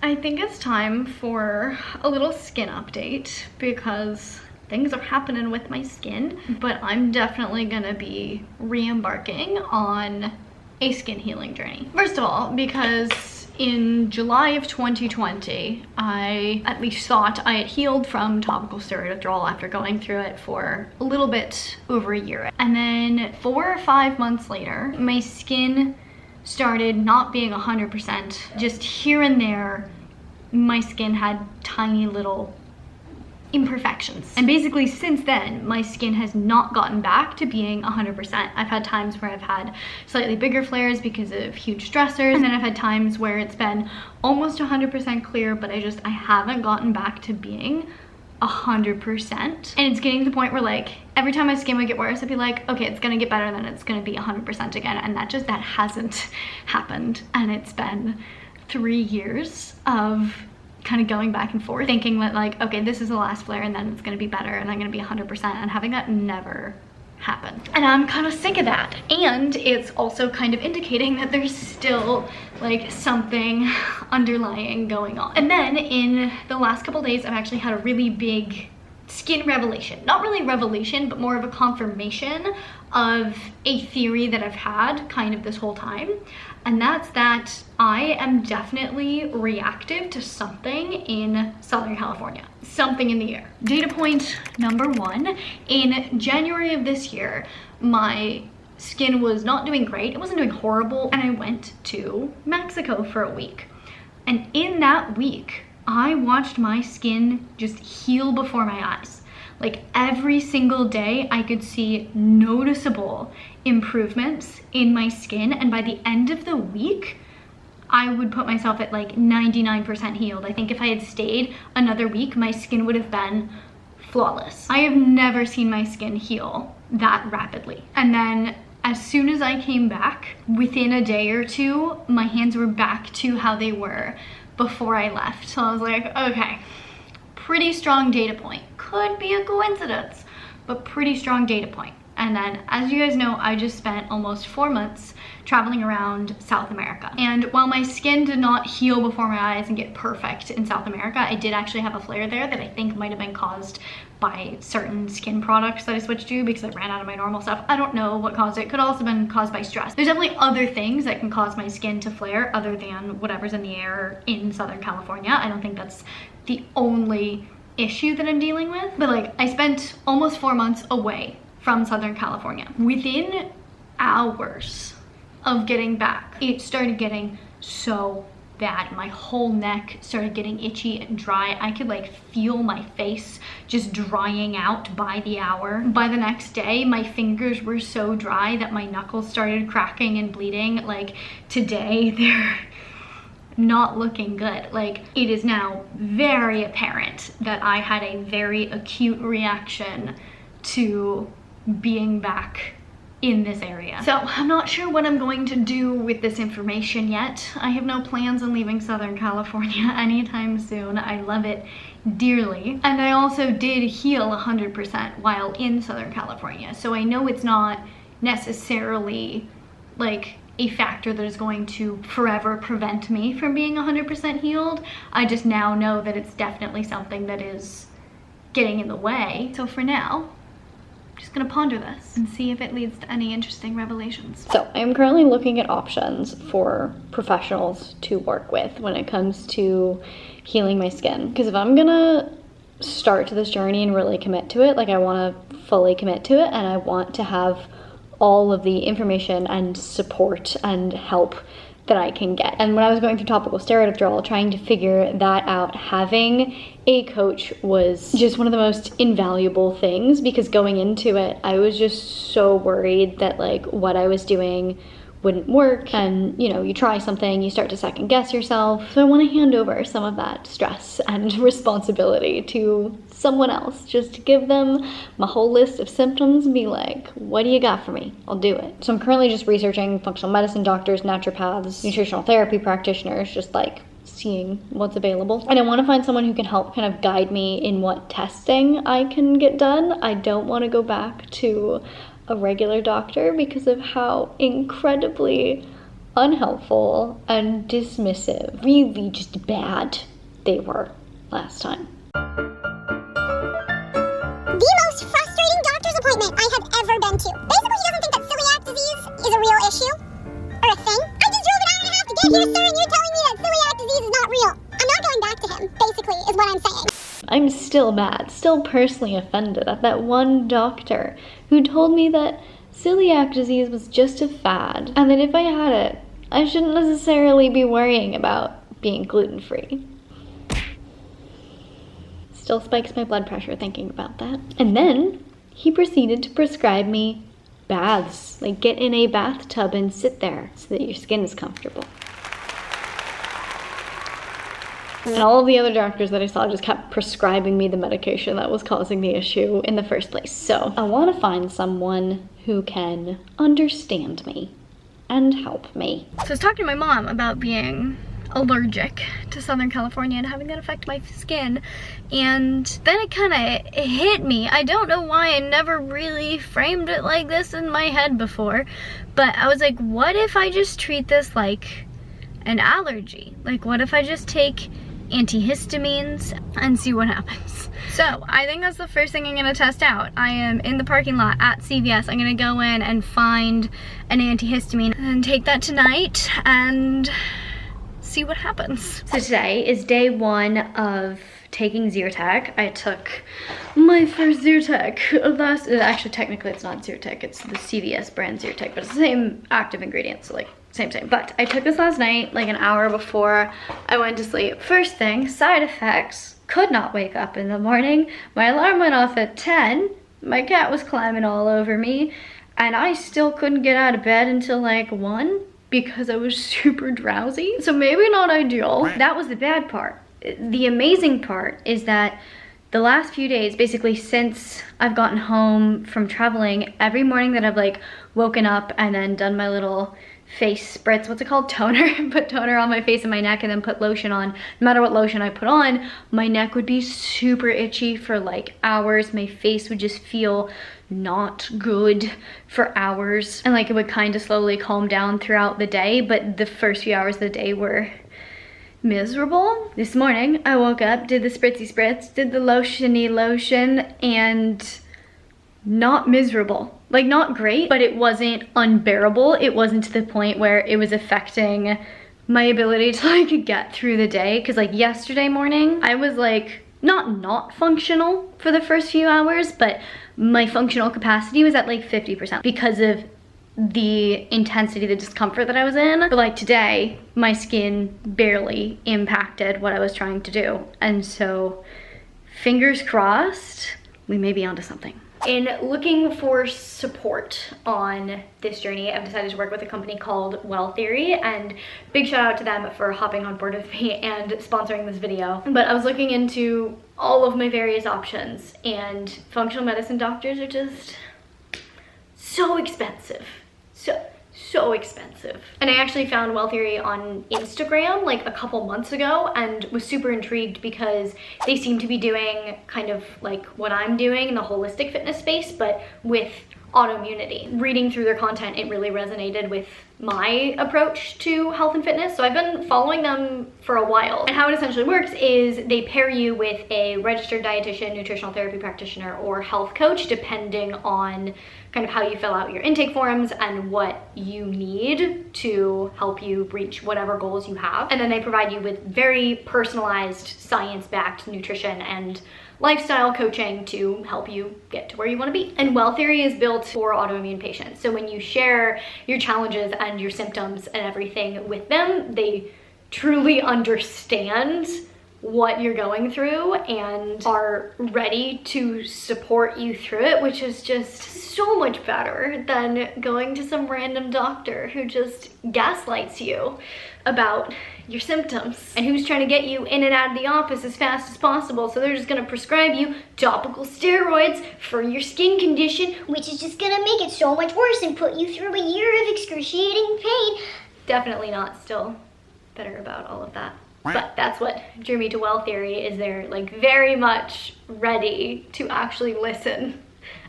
I think it's time for a little skin update because things are happening with my skin, but I'm definitely gonna be re-embarking on a skin healing journey. First of all, because in July of 2020, I at least thought I had healed from topical steroid withdrawal after going through it for a little bit over a year. And then 4 or 5 months later, my skin started not being 100%. Just here and there, my skin had tiny little imperfections. And basically since then, my skin has not gotten back to being 100%. I've had times where I've had slightly bigger flares because of huge stressors, and then I've had times where it's been almost 100% clear, but I haven't gotten back to being 100%. And it's getting to the point where like every time my skin would get worse, I'd be like, okay, it's gonna get better, then it's gonna be 100% again. And that hasn't happened. And it's been 3 years of kind of going back and forth, thinking that like, okay, this is the last flare and then it's gonna be better and I'm gonna be 100%, and having that never happen. And I'm kind of sick of that. And it's also kind of indicating that there's still like something underlying going on. And then in the last couple days, I've actually had a really big skin revelation. Not really revelation, but more of a confirmation of a theory that I've had kind of this whole time. And that's that I am definitely reactive to something in Southern California. Something in the air. Data point number 1, in January of this year, my skin was not doing great. It wasn't doing horrible. And I went to Mexico for a week. And in that week, I watched my skin just heal before my eyes. Like every single day, I could see noticeable improvements in my skin. And by the end of the week, I would put myself at like 99% healed. I think if I had stayed another week, my skin would have been flawless. I have never seen my skin heal that rapidly. And then as soon as I came back, within a day or two, my hands were back to how they were before I left. So I was like, okay, pretty strong data point. Could be a coincidence, but pretty strong data point. And then, as you guys know, I just spent almost 4 months traveling around South America. And while my skin did not heal before my eyes and get perfect in South America, I did actually have a flare there that I think might have been caused by certain skin products that I switched to because I ran out of my normal stuff. I don't know what caused it. Could also have been caused by stress. There's definitely other things that can cause my skin to flare other than whatever's in the air in Southern California. I don't think that's the only issue that I'm dealing with. But like, I spent almost 4 months away from Southern California. Within hours of getting back, it started getting so bad. My whole neck started getting itchy and dry. I could like feel my face just drying out by the hour. By the next day, my fingers were so dry that my knuckles started cracking and bleeding. Like today, they're not looking good. Like it is now very apparent that I had a very acute reaction to being back in this area. So I'm not sure what I'm going to do with this information yet. I have no plans on leaving Southern California anytime soon. I love it dearly. And I also did heal 100% while in Southern California. So I know it's not necessarily like a factor that is going to forever prevent me from being 100% healed. I just now know that it's definitely something that is getting in the way. So for now, I'm just gonna ponder this and see if it leads to any interesting revelations. So I'm currently looking at options for professionals to work with when it comes to healing my skin. Because if I'm gonna start this journey and really commit to it, like I wanna fully commit to it, and I want to have all of the information and support and help that I can get. And when I was going through topical steroid withdrawal, trying to figure that out, having a coach was just one of the most invaluable things, because going into it, I was just so worried that like what I was doing wouldn't work. And you know, you try something, you start to second guess yourself. So I want to hand over some of that stress and responsibility to someone else, just to give them my whole list of symptoms and be like, what do you got for me? I'll do it. So I'm currently just researching functional medicine doctors, naturopaths, nutritional therapy practitioners, just like seeing what's available. And I want to find someone who can help kind of guide me in what testing I can get done. I don't want to go back to a regular doctor because of how incredibly unhelpful and dismissive. Really just bad they were last time. The most frustrating doctor's appointment I have ever been to. Basically, he doesn't think that celiac disease is a real issue or a thing. I just drove an hour and a half to get here, sir, and you're telling me that celiac disease is not real. I'm not going back to him, basically, is what I'm saying. I'm still mad, still personally offended at that one doctor who told me that celiac disease was just a fad, and that if I had it, I shouldn't necessarily be worrying about being gluten-free. Still spikes my blood pressure thinking about that. And then he proceeded to prescribe me baths. Like, get in a bathtub and sit there so that your skin is comfortable. And all of the other doctors that I saw just kept prescribing me the medication that was causing the issue in the first place. So I want to find someone who can understand me and help me. So I was talking to my mom about being allergic to Southern California and having that affect my skin, and then it kind of hit me. I don't know why I never really framed it like this in my head before, but I was like, what if I just treat this like an allergy? Like, what if I just take antihistamines and see what happens? So I think that's the first thing I'm gonna test out. I am in the parking lot at CVS. I'm gonna go in and find an antihistamine and take that tonight and see what happens. So today is day one of taking Zyrtec. I took my first Zyrtec actually technically it's not Zyrtec, it's the CVS brand Zyrtec, but it's the same active ingredients, so like same. But I took this last night, like an hour before I went to sleep. First thing, side effects, could not wake up in the morning. My alarm went off at 10, my cat was climbing all over me, and I still couldn't get out of bed until like 1. Because I was super drowsy. So maybe not ideal. That was the bad part. The amazing part is that the last few days, basically since I've gotten home from traveling, every morning that I've like woken up and then done my little face spritz, what's it called? Toner. Put toner on my face and my neck and then put lotion on. No matter what lotion I put on, my neck would be super itchy for like hours. My face would just feel not good for hours, and like it would kind of slowly calm down throughout the day, but the first few hours of the day were miserable. This morning I woke up, did the spritzy spritz, did the lotiony lotion, and not miserable. Like, not great, but it wasn't unbearable. It wasn't to the point where it was affecting my ability to like get through the day, because like yesterday morning I was like not functional for the first few hours, but my functional capacity was at like 50% because of the intensity, the discomfort that I was in. But like today, my skin barely impacted what I was trying to do. And so fingers crossed, we may be onto something. In looking for support on this journey, I've decided to work with a company called Well Theory, and big shout out to them for hopping on board with me and sponsoring this video. But I was looking into all of my various options, and functional medicine doctors are just so expensive. So expensive. And I actually found Well Theory on Instagram like a couple months ago and was super intrigued because they seem to be doing kind of like what I'm doing in the holistic fitness space, but with autoimmunity. Reading through their content, it really resonated with my approach to health and fitness, so I've been following them for a while. And how it essentially works is they pair you with a registered dietitian, nutritional therapy practitioner, or health coach, depending on kind of how you fill out your intake forms and what you need to help you reach whatever goals you have. And then they provide you with very personalized, science-backed nutrition and lifestyle coaching to help you get to where you want to be. And Well Theory is built for autoimmune patients. So when you share your challenges and your symptoms and everything with them, they truly understand what you're going through and are ready to support you through it, which is just so much better than going to some random doctor who just gaslights you about your symptoms and who's trying to get you in and out of the office as fast as possible. So they're just gonna prescribe you topical steroids for your skin condition, which is just gonna make it so much worse and put you through a year of excruciating pain. Definitely not still better about all of that. But that's what drew me to Well Theory, is they're like very much ready to actually listen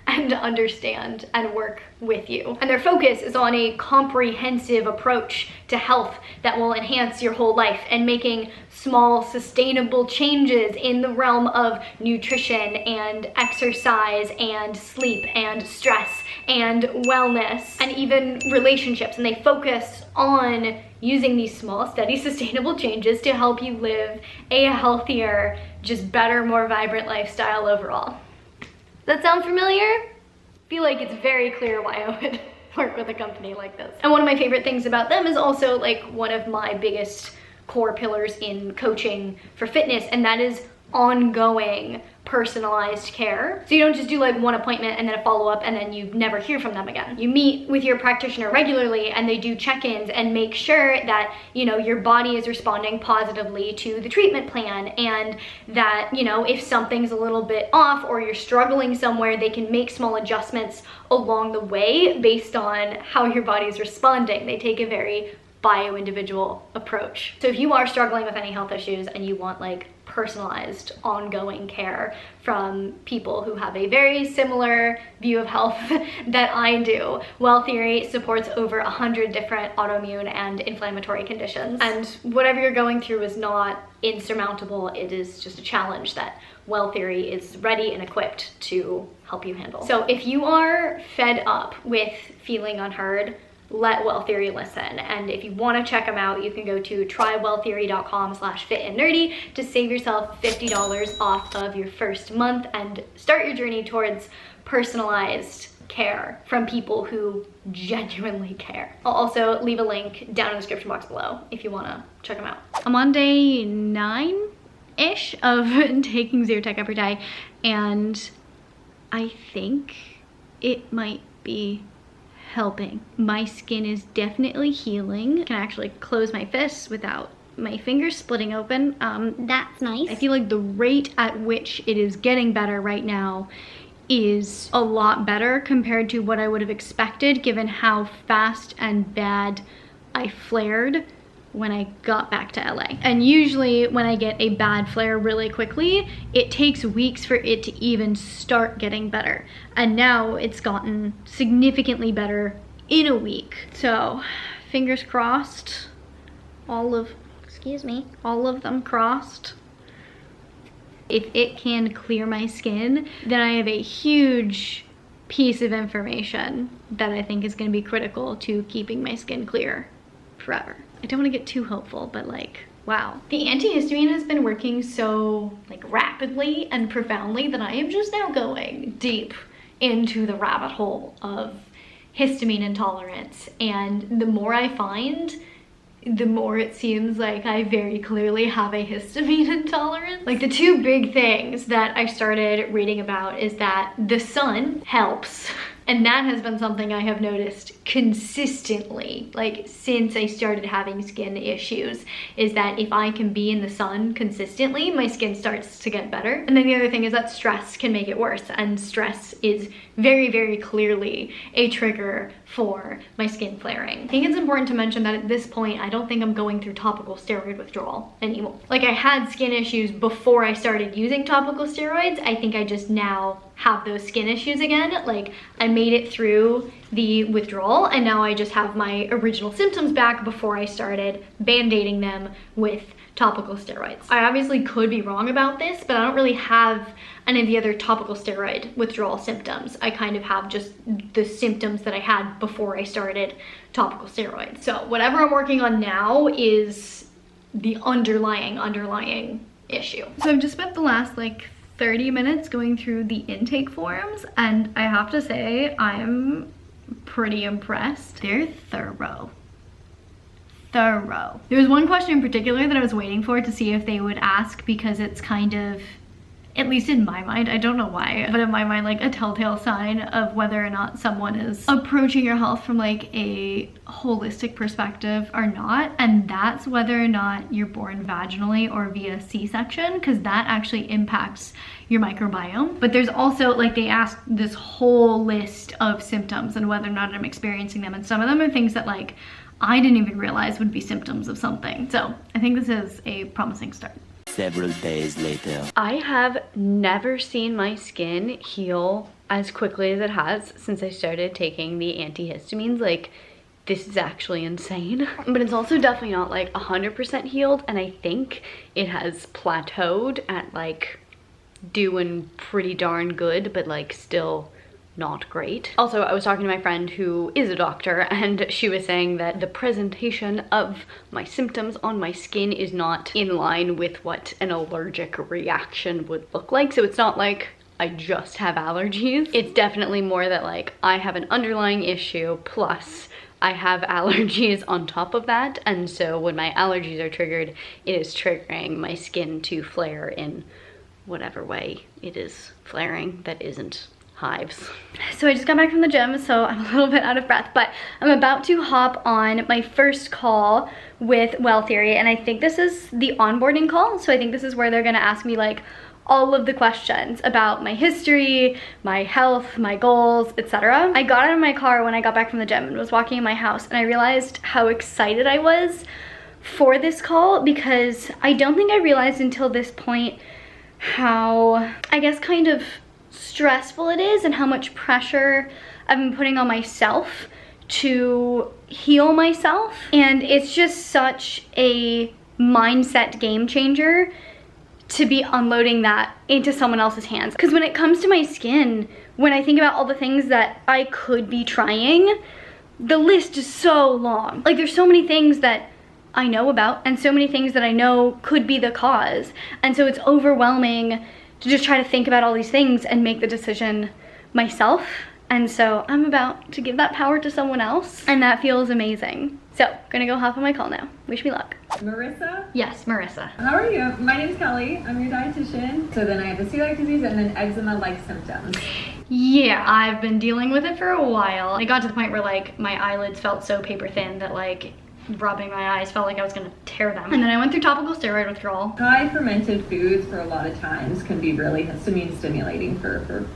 and understand and work with you. And their focus is on a comprehensive approach to health that will enhance your whole life and making small sustainable changes in the realm of nutrition and exercise and sleep and stress and wellness and even relationships. And they focus on using these small, steady, sustainable changes to help you live a healthier, just better, more vibrant lifestyle overall. Does that sound familiar? I feel like it's very clear why I would work with a company like this. And one of my favorite things about them is also like one of my biggest core pillars in coaching for fitness, and that is ongoing personalized care. So you don't just do like one appointment and then a follow-up and then you never hear from them again. You meet with your practitioner regularly and they do check-ins and make sure that, you know, your body is responding positively to the treatment plan, and that, you know, if something's a little bit off or you're struggling somewhere, they can make small adjustments along the way based on how your body is responding. They take a very bio-individual approach. So if you are struggling with any health issues and you want like personalized ongoing care from people who have a very similar view of health that I do, Well Theory supports over 100 different autoimmune and inflammatory conditions. And whatever you're going through is not insurmountable. It is just a challenge that Well Theory is ready and equipped to help you handle. So if you are fed up with feeling unheard, let Well Theory listen. And if you want to check them out, you can go to trywelltheory.com/fitandnerdy to save yourself $50 off of your first month and start your journey towards personalized care from people who genuinely care. I'll also leave a link down in the description box below if you want to check them out. I'm on day 9-ish of taking Zyrtec every day, and I think it might be helping. My skin is definitely healing. I can actually close my fists without my fingers splitting open. That's nice. I feel like the rate at which it is getting better right now is a lot better compared to what I would have expected, given how fast and bad I flared when I got back to LA. And usually when I get a bad flare really quickly, it takes weeks for it to even start getting better. And now it's gotten significantly better in a week. So fingers crossed, all of them crossed. If it can clear my skin, then I have a huge piece of information that I think is gonna be critical to keeping my skin clear forever. I don't want to get too hopeful, but like, wow. The antihistamine has been working so like rapidly and profoundly that I am just now going deep into the rabbit hole of histamine intolerance. And the more I find, the more it seems like I very clearly have a histamine intolerance. Like the two big things that I started reading about is that the sun helps. And that has been something I have noticed consistently, like since I started having skin issues, is that if I can be in the sun consistently, my skin starts to get better. And then the other thing is that stress can make it worse, and stress is very, very clearly a trigger for my skin flaring. I think it's important to mention that at this point, I don't think I'm going through topical steroid withdrawal anymore. Like I had skin issues before I started using topical steroids. I think I just now have those skin issues again. Like I made it through the withdrawal and now I just have my original symptoms back before I started band-aiding them with topical steroids. I obviously could be wrong about this, but I don't really have any of the other topical steroid withdrawal symptoms. I kind of have just the symptoms that I had before I started topical steroids. So whatever I'm working on now is the underlying issue. So I've just spent the last like 30 minutes going through the intake forms, and I have to say I'm pretty impressed. They're thorough. There was one question in particular that I was waiting for to see if they would ask, because it's kind of, at least in my mind, I don't know why, but in my mind, like a telltale sign of whether or not someone is approaching your health from like a holistic perspective or not. And that's whether or not you're born vaginally or via C-section, because that actually impacts your microbiome. But there's also like, they ask this whole list of symptoms and whether or not I'm experiencing them. And some of them are things that like I didn't even realize would be symptoms of something. So I think this is a promising start. Several days later. I have never seen my skin heal as quickly as it has since I started taking the antihistamines. Like, this is actually insane. But it's also definitely not like 100% healed, and I think it has plateaued at like doing pretty darn good, but like still not great. Also, I was talking to my friend who is a doctor, and she was saying that the presentation of my symptoms on my skin is not in line with what an allergic reaction would look like. So it's not like I just have allergies. It's definitely more that like I have an underlying issue plus I have allergies on top of that, and so when my allergies are triggered, it is triggering my skin to flare in whatever way it is flaring that isn't hives. So I just got back from the gym, so I'm a little bit out of breath, but I'm about to hop on my first call with Well Theory, and I think this is the onboarding call. So I think this is where they're gonna ask me like all of the questions about my history, my health, my goals, etc. I got out of my car when I got back from the gym and was walking in my house, and I realized how excited I was for this call, because I don't think I realized until this point how, I guess, kind of stressful it is and how much pressure I've been putting on myself to heal myself. And it's just such a mindset game changer to be unloading that into someone else's hands. Because when it comes to my skin, when I think about all the things that I could be trying, the list is so long. Like, there's so many things that I know about and so many things that I know could be the cause. And so it's overwhelming to just try to think about all these things and make the decision myself. And so I'm about to give that power to someone else, and that feels amazing. So, gonna go hop on my call now. Wish me luck. Marissa? Yes, Marissa. How are you? My name's Kelly. I'm your dietitian. So then I have the celiac disease and then eczema-like symptoms. Yeah, I've been dealing with it for a while. It got to the point where like my eyelids felt so paper thin that like rubbing my eyes felt like I was gonna tear them. And then I went through topical steroid withdrawal. High fermented foods for a lot of times can be really histamine stimulating for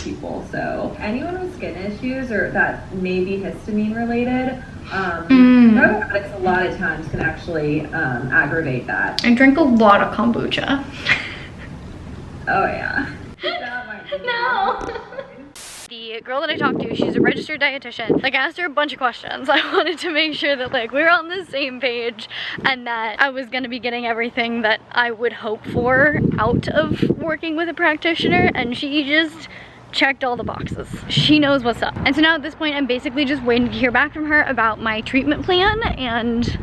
people. So anyone with skin issues or that may be histamine related, probiotics a lot of times can actually aggravate that. I drink a lot of kombucha. Oh yeah. That might be No. The girl that I talked to, she's a registered dietitian. Like, I asked her a bunch of questions. I wanted to make sure that like we were on the same page and that I was gonna be getting everything that I would hope for out of working with a practitioner, and she just checked all the boxes. She knows what's up. And so now at this point, I'm basically just waiting to hear back from her about my treatment plan, and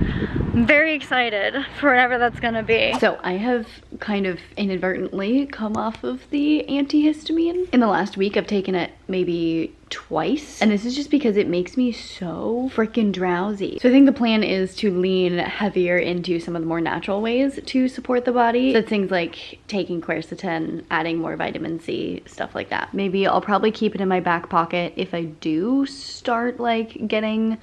I'm very excited for whatever that's gonna be. So I have kind of inadvertently come off of the antihistamine. In the last week, I've taken it maybe twice, and this is just because it makes me so freaking drowsy. So I think the plan is to lean heavier into some of the more natural ways to support the body. So things like taking quercetin, adding more vitamin C, stuff like that. Maybe I'll probably keep it in my back pocket if I do start like getting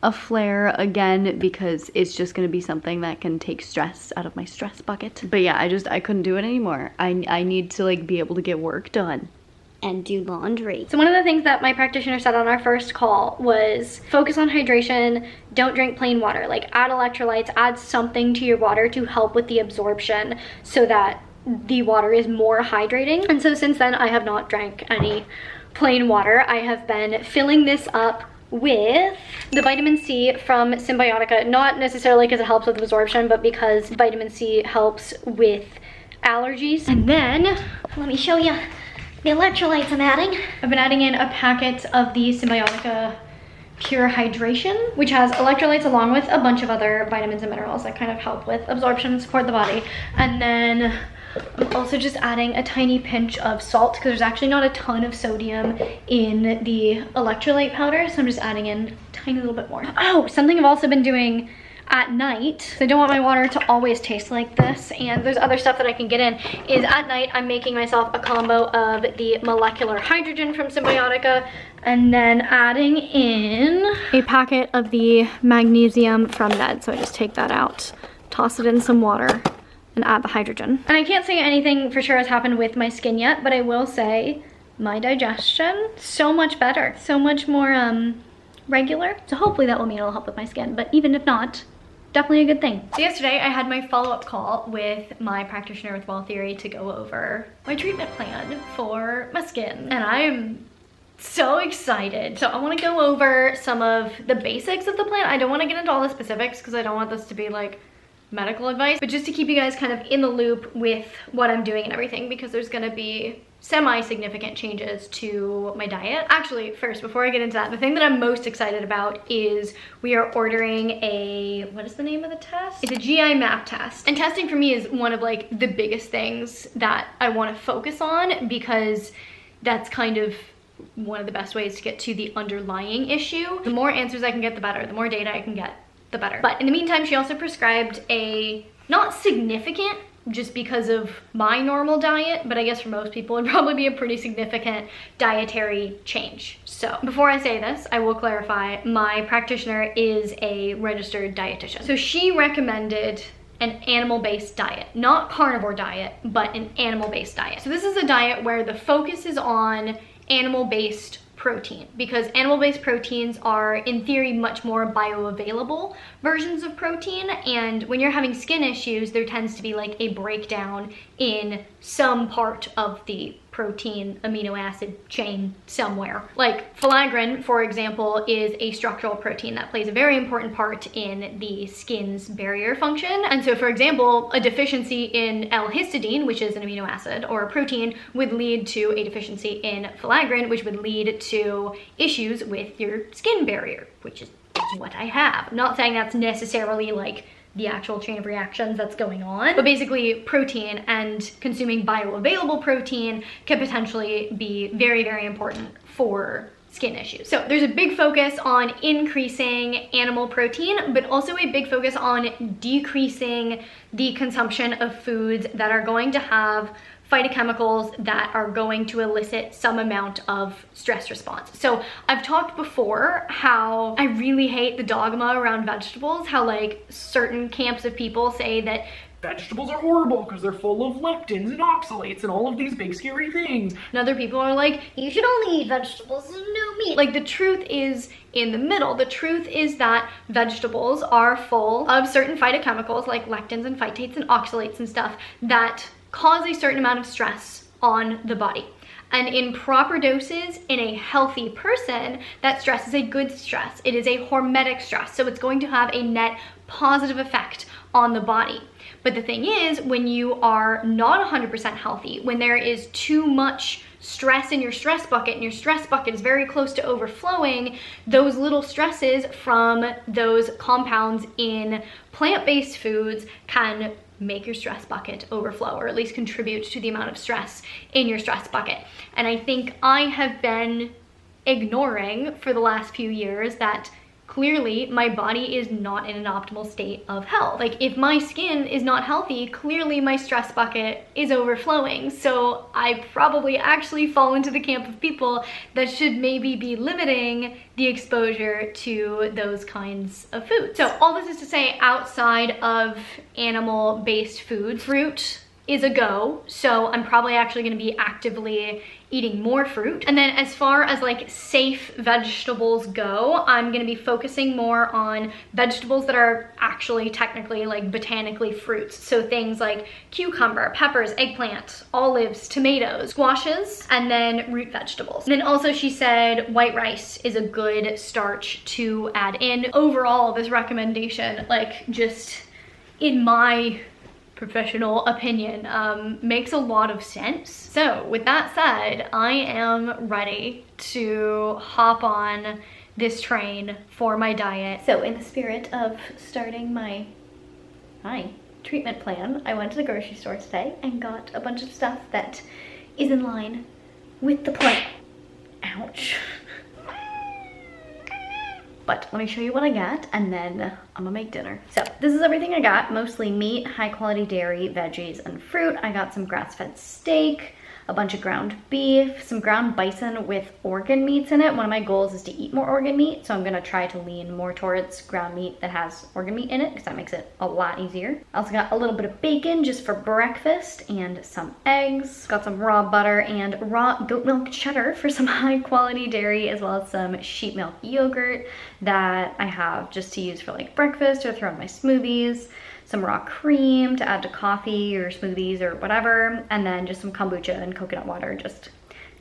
a flare again, because it's just gonna be something that can take stress out of my stress bucket. But yeah, I couldn't do it anymore. I need to like be able to get work done and do laundry. So one of the things that my practitioner said on our first call was focus on hydration, don't drink plain water. Like, add electrolytes, add something to your water to help with the absorption so that the water is more hydrating. And so since then, I have not drank any plain water. I have been filling this up with the vitamin C from Symbiotica, not necessarily because it helps with absorption, but because vitamin C helps with allergies. And then, let me show you the electrolytes I'm adding. I've been adding in a packet of the Symbiotica Pure Hydration, which has electrolytes along with a bunch of other vitamins and minerals that kind of help with absorption and support the body. And then I'm also just adding a tiny pinch of salt, because there's actually not a ton of sodium in the electrolyte powder, so I'm just adding in a tiny little bit more. Oh, something I've also been doing at night, I don't want my water to always taste like this, and there's other stuff that I can get in, is at night I'm making myself a combo of the molecular hydrogen from Symbiotica, and then adding in a packet of the magnesium from Ned. So I just take that out, toss it in some water, and add the hydrogen. And I can't say anything for sure has happened with my skin yet, but I will say my digestion, so much better, so much more regular. So hopefully that will mean it'll help with my skin, but even if not, definitely a good thing. So yesterday I had my follow-up call with my practitioner with Well Theory to go over my treatment plan for my skin, and I am so excited. So I want to go over some of the basics of the plan. I don't want to get into all the specifics because I don't want this to be like medical advice, but just to keep you guys kind of in the loop with what I'm doing and everything, because there's going to be semi-significant changes to my diet. Actually, first, before I get into that, the thing that I'm most excited about is we are ordering a, what is the name of the test? It's a GI map test. And testing for me is one of like the biggest things that I want to focus on, because that's kind of one of the best ways to get to the underlying issue. The more answers I can get, the better. The more data I can get, the better. But in the meantime, she also prescribed a not significant, just because of my normal diet, but I guess for most people it'd probably be a pretty significant dietary change. So before I say this, I will clarify, my practitioner is a registered dietitian. So she recommended an animal-based diet, not carnivore diet, but an animal-based diet. So this is a diet where the focus is on animal-based protein, because animal-based proteins are in theory much more bioavailable versions of protein, and when you're having skin issues there tends to be like a breakdown in some part of the protein amino acid chain somewhere. Like filaggrin, for example, is a structural protein that plays a very important part in the skin's barrier function. And so for example, a deficiency in L-histidine, which is an amino acid or a protein, would lead to a deficiency in filaggrin, which would lead to issues with your skin barrier, which is what I have. I'm not saying that's necessarily like the actual chain of reactions that's going on, but basically protein and consuming bioavailable protein can potentially be very, very important for skin issues. So there's a big focus on increasing animal protein, but also a big focus on decreasing the consumption of foods that are going to have phytochemicals that are going to elicit some amount of stress response. So I've talked before how I really hate the dogma around vegetables, how like certain camps of people say that vegetables are horrible because they're full of lectins and oxalates and all of these big scary things. And other people are like, you should only eat vegetables and no meat. Like the truth is in the middle. The truth is that vegetables are full of certain phytochemicals like lectins and phytates and oxalates and stuff that cause a certain amount of stress on the body. And in proper doses, in a healthy person, that stress is a good stress. It is a hormetic stress, so it's going to have a net positive effect on the body. But the thing is, when you are not 100% healthy, when there is too much stress in your stress bucket and your stress bucket is very close to overflowing, those little stresses from those compounds in plant-based foods can make your stress bucket overflow, or at least contribute to the amount of stress in your stress bucket. And I think I have been ignoring for the last few years that clearly my body is not in an optimal state of health. Like if my skin is not healthy, clearly my stress bucket is overflowing. So I probably actually fall into the camp of people that should maybe be limiting the exposure to those kinds of foods. So all this is to say, outside of animal-based food, fruit is a go. So I'm probably actually gonna be actively eating more fruit. And then as far as like safe vegetables go, I'm gonna be focusing more on vegetables that are actually technically like botanically fruits. So things like cucumber, peppers, eggplant, olives, tomatoes, squashes, and then root vegetables. And then also she said white rice is a good starch to add in. Overall, this recommendation, like just in my professional opinion, makes a lot of sense. So with that said, I am ready to hop on this train for my diet. So in the spirit of starting my treatment plan, I went to the grocery store today and got a bunch of stuff that is in line with the plan. Ouch. But let me show you what I got, and then I'm gonna make dinner. So this is everything I got, mostly meat, high quality dairy, veggies, and fruit. I got some grass-fed steak. a bunch of ground beef, some ground bison with organ meats in it. One of my goals is to eat more organ meat, so I'm gonna try to lean more towards ground meat that has organ meat in it, because that makes it a lot easier. I also got a little bit of bacon just for breakfast and some eggs. Got some raw butter and raw goat milk cheddar for some high quality dairy, as well as some sheep milk yogurt that I have just to use for like breakfast or throw in my smoothies. Some raw cream to add to coffee or smoothies or whatever, and then just some kombucha and coconut water, just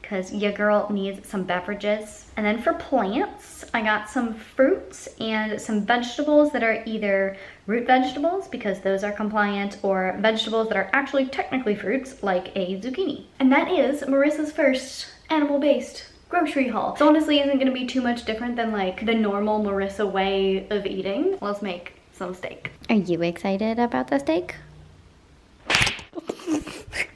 because your girl needs some beverages. And then for plants, I got some fruits and some vegetables that are either root vegetables, because those are compliant, or vegetables that are actually technically fruits, like a zucchini. And that is Marissa's first animal-based grocery haul. So honestly, isn't gonna be too much different than like the normal Marissa way of eating. Let's make some steak. Are you excited about the steak?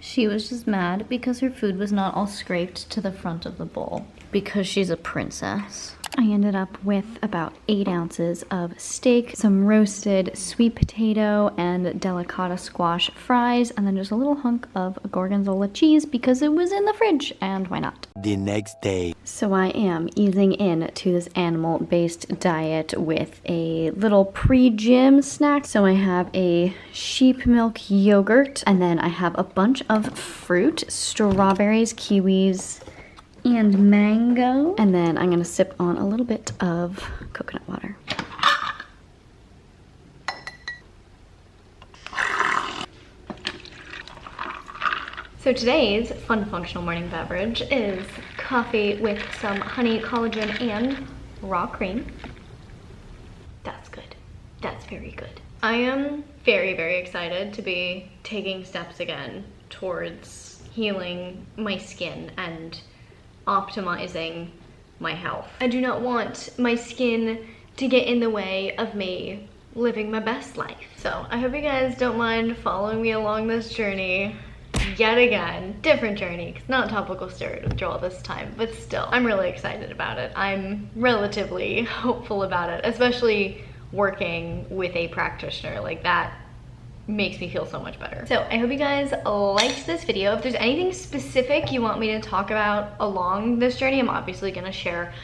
She was just mad because her food was not all scraped to the front of the bowl, because she's a princess. I ended up with about 8 ounces of steak, some roasted sweet potato and delicata squash fries, and then just a little hunk of gorgonzola cheese because it was in the fridge, and why not? The next day. So I am easing into this animal-based diet with a little pre-gym snack. So I have a sheep milk yogurt, and then I have a bunch of fruit, strawberries, kiwis, and mango. And then I'm gonna sip on a little bit of coconut water. So today's fun functional morning beverage is coffee with some honey, collagen, and raw cream. That's good. That's very good. I am very, very excited to be taking steps again towards healing my skin and optimizing my health. I do not want my skin to get in the way of me living my best life. So I hope you guys don't mind following me along this journey yet again. Different journey, because not topical steroid withdrawal this time, but still, I'm really excited about it. I'm relatively hopeful about it, especially working with a practitioner. Like, that makes me feel so much better. So I hope you guys liked this video. If there's anything specific you want me to talk about along this journey, I'm obviously gonna share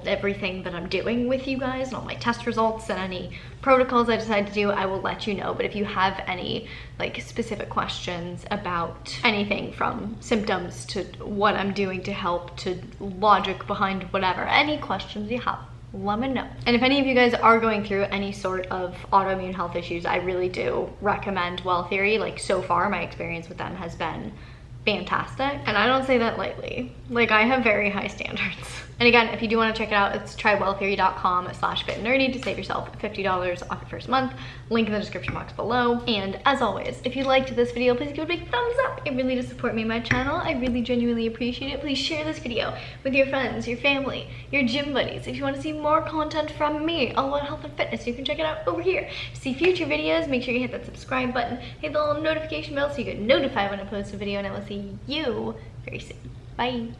everything that I'm doing with you guys, and all my test results and any protocols I decide to do, I will let you know. But if you have any like specific questions about anything from symptoms to what I'm doing to help to logic behind whatever, any questions you have, let me know. And if any of you guys are going through any sort of autoimmune health issues, I really do recommend Well Theory. Like, so far my experience with them has been fantastic, and I don't say that lightly. Like, I have very high standards. And again, if you do want to check it out, it's trywelltheory.com/fitandnerdy to save yourself $50 off your first month. Link in the description box below. And as always, if you liked this video, please give it a big thumbs up. It really does support me and my channel. I really genuinely appreciate it. Please share this video with your friends, your family, your gym buddies. If you want to see more content from me all about health and fitness, you can check it out over here. To see future videos, make sure you hit that subscribe button, hit the little notification bell so you get notified when I post a video, and I will see you very soon. Bye.